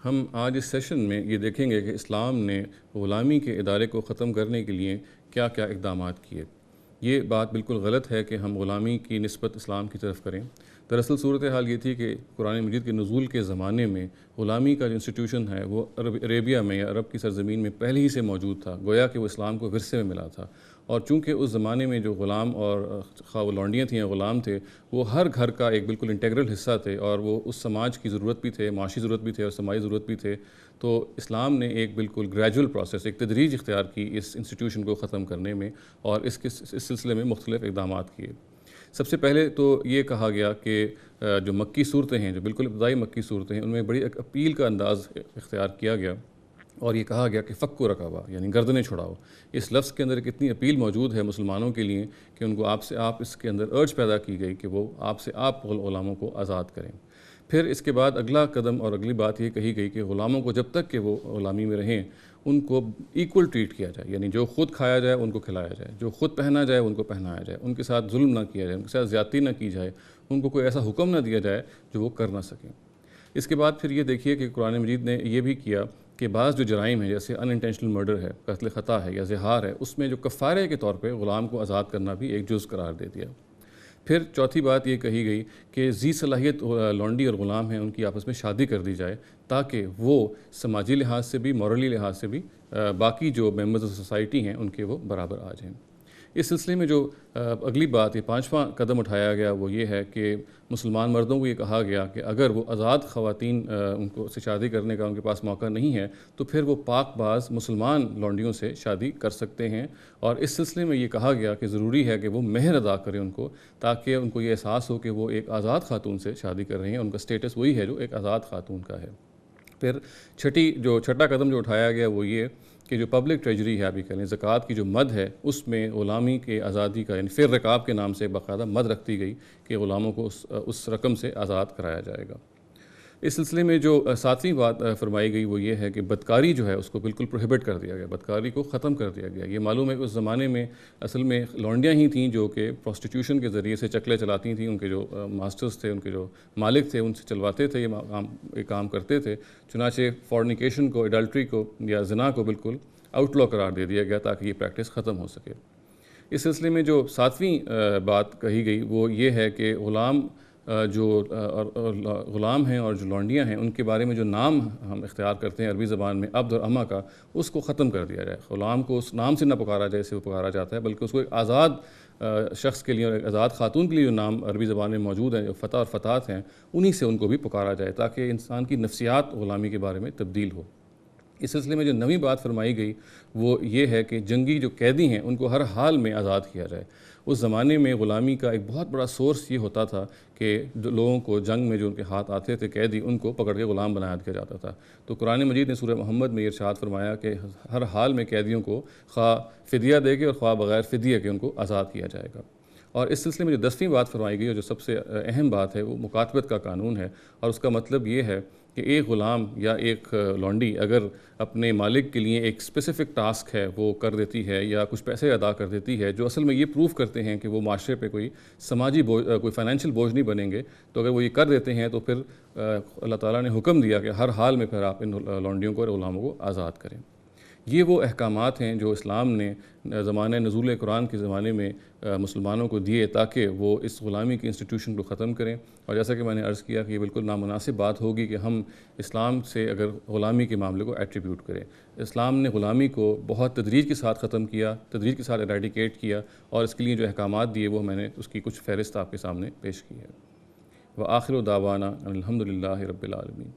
ہم آج اس سیشن میں یہ دیکھیں گے کہ اسلام نے غلامی کے ادارے کو ختم کرنے کے لیے کیا کیا اقدامات کیے۔ یہ بات بالکل غلط ہے کہ ہم غلامی کی نسبت اسلام کی طرف کریں۔ دراصل صورتحال یہ تھی کہ قرآن مجید کے نزول کے زمانے میں غلامی کا جو انسٹیٹیوشن ہے وہ عربیہ میں یا عرب کی سرزمین میں پہلے ہی سے موجود تھا، گویا کہ وہ اسلام کو ورثے میں ملا تھا۔ اور چونکہ اس زمانے میں جو غلام اور خواہ وہ لونڈیاں تھیں یا غلام تھے، وہ ہر گھر کا ایک بالکل انٹیگرل حصہ تھے اور وہ اس سماج کی ضرورت بھی تھے، معاشی ضرورت بھی تھے اور سماجی ضرورت بھی تھے۔ تو اسلام نے ایک بالکل گریجول پروسیس، ایک تدریج اختیار کی اس انسٹیٹیوشن کو ختم کرنے میں، اور اس سلسلے میں مختلف اقدامات کیے۔ سب سے پہلے تو یہ کہا گیا کہ جو مکی صورتیں ہیں، جو بالکل ابتدائی مکی صورتیں ہیں، ان میں بڑی ایک اپیل کا انداز اختیار کیا گیا اور یہ کہا گیا کہ فک و رقبہ، یعنی گردنیں چھڑاؤ۔ اس لفظ کے اندر ایک اتنی اپیل موجود ہے مسلمانوں کے لیے کہ ان کو آپ سے آپ اس کے اندر ارج پیدا کی گئی کہ وہ آپ سے آپ غلاموں کو آزاد کریں۔ پھر اس کے بعد اگلا قدم اور اگلی بات یہ کہی گئی کہ غلاموں کو جب تک کہ وہ غلامی میں رہیں ان کو ایکول ٹریٹ کیا جائے، یعنی جو خود کھایا جائے ان کو کھلایا جائے، جو خود پہنا جائے ان کو پہنایا جائے، ان کے ساتھ ظلم نہ کیا جائے، ان کے ساتھ زیادتی نہ کی جائے، ان کو کوئی ایسا حکم نہ دیا جائے جو وہ کر نہ سکیں۔ اس کے بعد پھر یہ دیکھیے کہ قرآن مجید نے یہ بھی کیا کہ بعض جو جرائم ہیں جیسے ان انٹینشنل مرڈر ہے، قتل خطا ہے یا زہار ہے، اس میں جو کفارے کے طور پہ غلام کو آزاد کرنا بھی ایک جز قرار دے دیا۔ پھر چوتھی بات یہ کہی گئی کہ ذی صلاحیت لونڈی اور غلام ہیں ان کی آپس میں شادی کر دی جائے تاکہ وہ سماجی لحاظ سے بھی، مورلی لحاظ سے بھی باقی جو ممبرز آف سوسائٹی ہیں ان کے وہ برابر آ جائیں۔ اس سلسلے میں جو اگلی بات، یہ پانچواں قدم اٹھایا گیا وہ یہ ہے کہ مسلمان مردوں کو یہ کہا گیا کہ اگر وہ آزاد خواتین ان کو سے شادی کرنے کا ان کے پاس موقع نہیں ہے تو پھر وہ پاک باز مسلمان لونڈیوں سے شادی کر سکتے ہیں، اور اس سلسلے میں یہ کہا گیا کہ ضروری ہے کہ وہ مہر ادا کریں ان کو، تاکہ ان کو یہ احساس ہو کہ وہ ایک آزاد خاتون سے شادی کر رہے ہیں، ان کا سٹیٹس وہی ہے جو ایک آزاد خاتون کا ہے۔ پھر چھٹا قدم جو اٹھایا گیا وہ یہ کہ جو پبلک ٹریجری ہے، ابھی کہہ لیں زکوٰۃ کی جو مد ہے، اس میں غلامی کے آزادی کا، یعنی فر رقاب کے نام سے باقاعدہ مد رکھتی گئی کہ غلاموں کو اس رقم سے آزاد کرایا جائے گا۔ اس سلسلے میں جو ساتویں بات فرمائی گئی وہ یہ ہے کہ بدکاری جو ہے اس کو بالکل پروہیبٹ کر دیا گیا، بدکاری کو ختم کر دیا گیا۔ یہ معلوم ہے کہ اس زمانے میں اصل میں لونڈیاں ہی تھیں جو کہ پروسٹیٹیوشن کے ذریعے سے چکلے چلاتی تھیں، ان کے جو ماسٹرز تھے، ان کے جو مالک تھے، ان سے چلواتے تھے، یہ کام کرتے تھے۔ چنانچہ فورنیکیشن کو، ایڈلٹری کو یا زنا کو بالکل آؤٹ لا قرار دے دیا گیا تاکہ یہ پریکٹس ختم ہو سکے۔ اس سلسلے میں جو ساتویں بات کہی گئی وہ یہ ہے کہ غلام ہیں اور جو لونڈیاں ہیں ان کے بارے میں جو نام ہم اختیار کرتے ہیں عربی زبان میں عبد اور امہ کا، اس کو ختم کر دیا جائے۔ غلام کو اس نام سے نہ پکارا جائے جیسے وہ پکارا جاتا ہے، بلکہ اس کو ایک آزاد شخص کے لیے اور ایک آزاد خاتون کے لیے جو نام عربی زبان میں موجود ہیں، جو فتح اور فتات ہیں، انہی سے ان کو بھی پکارا جائے تاکہ انسان کی نفسیات غلامی کے بارے میں تبدیل ہو۔ اس سلسلے میں جو نویں بات فرمائی گئی وہ یہ ہے کہ جنگی جو قیدی ہیں ان کو ہر حال میں آزاد کیا جائے۔ اس زمانے میں غلامی کا ایک بہت بڑا سورس یہ ہوتا تھا کہ جو لوگوں کو جنگ میں جو ان کے ہاتھ آتے تھے قیدی، ان کو پکڑ کے غلام بنایا دیا جاتا تھا۔ تو قرآن مجید نے سورہ محمد میں یہ ارشاد فرمایا کہ ہر حال میں قیدیوں کو خواہ فدیہ دے کے اور خواہ بغیر فدیہ کے ان کو آزاد کیا جائے گا۔ اور اس سلسلے میں جو 10ویں بات فرمائی گئی اور جو سب سے اہم بات ہے وہ مکاتبت کا قانون ہے، اور اس کا مطلب یہ ہے کہ ایک غلام یا ایک لونڈی اگر اپنے مالک کے لیے ایک اسپیسیفک ٹاسک ہے وہ کر دیتی ہے یا کچھ پیسے ادا کر دیتی ہے جو اصل میں یہ پروف کرتے ہیں کہ وہ معاشرے پہ کوئی سماجی کوئی فائنینشیل بوجھ نہیں بنیں گے، تو اگر وہ یہ کر دیتے ہیں تو پھر اللہ تعالیٰ نے حکم دیا کہ ہر حال میں پھر آپ ان لونڈیوں کو اور غلاموں کو آزاد کریں۔ یہ وہ احکامات ہیں جو اسلام نے زمانہ نزول قرآن کے زمانے میں مسلمانوں کو دیے تاکہ وہ اس غلامی کی انسٹیٹیوشن کو ختم کریں۔ اور جیسا کہ میں نے عرض کیا کہ یہ بالکل نامناسب بات ہوگی کہ ہم اسلام سے اگر غلامی کے معاملے کو ایٹریبیوٹ کریں۔ اسلام نے غلامی کو بہت تدریج کے ساتھ ختم کیا، تدریج کے ساتھ ایریڈیکیٹ کیا، اور اس کے لیے جو احکامات دیے وہ میں نے اس کی کچھ فہرست آپ کے سامنے پیش کی ہے۔ وآخر دعوانا ان الحمد للہ رب العالمین۔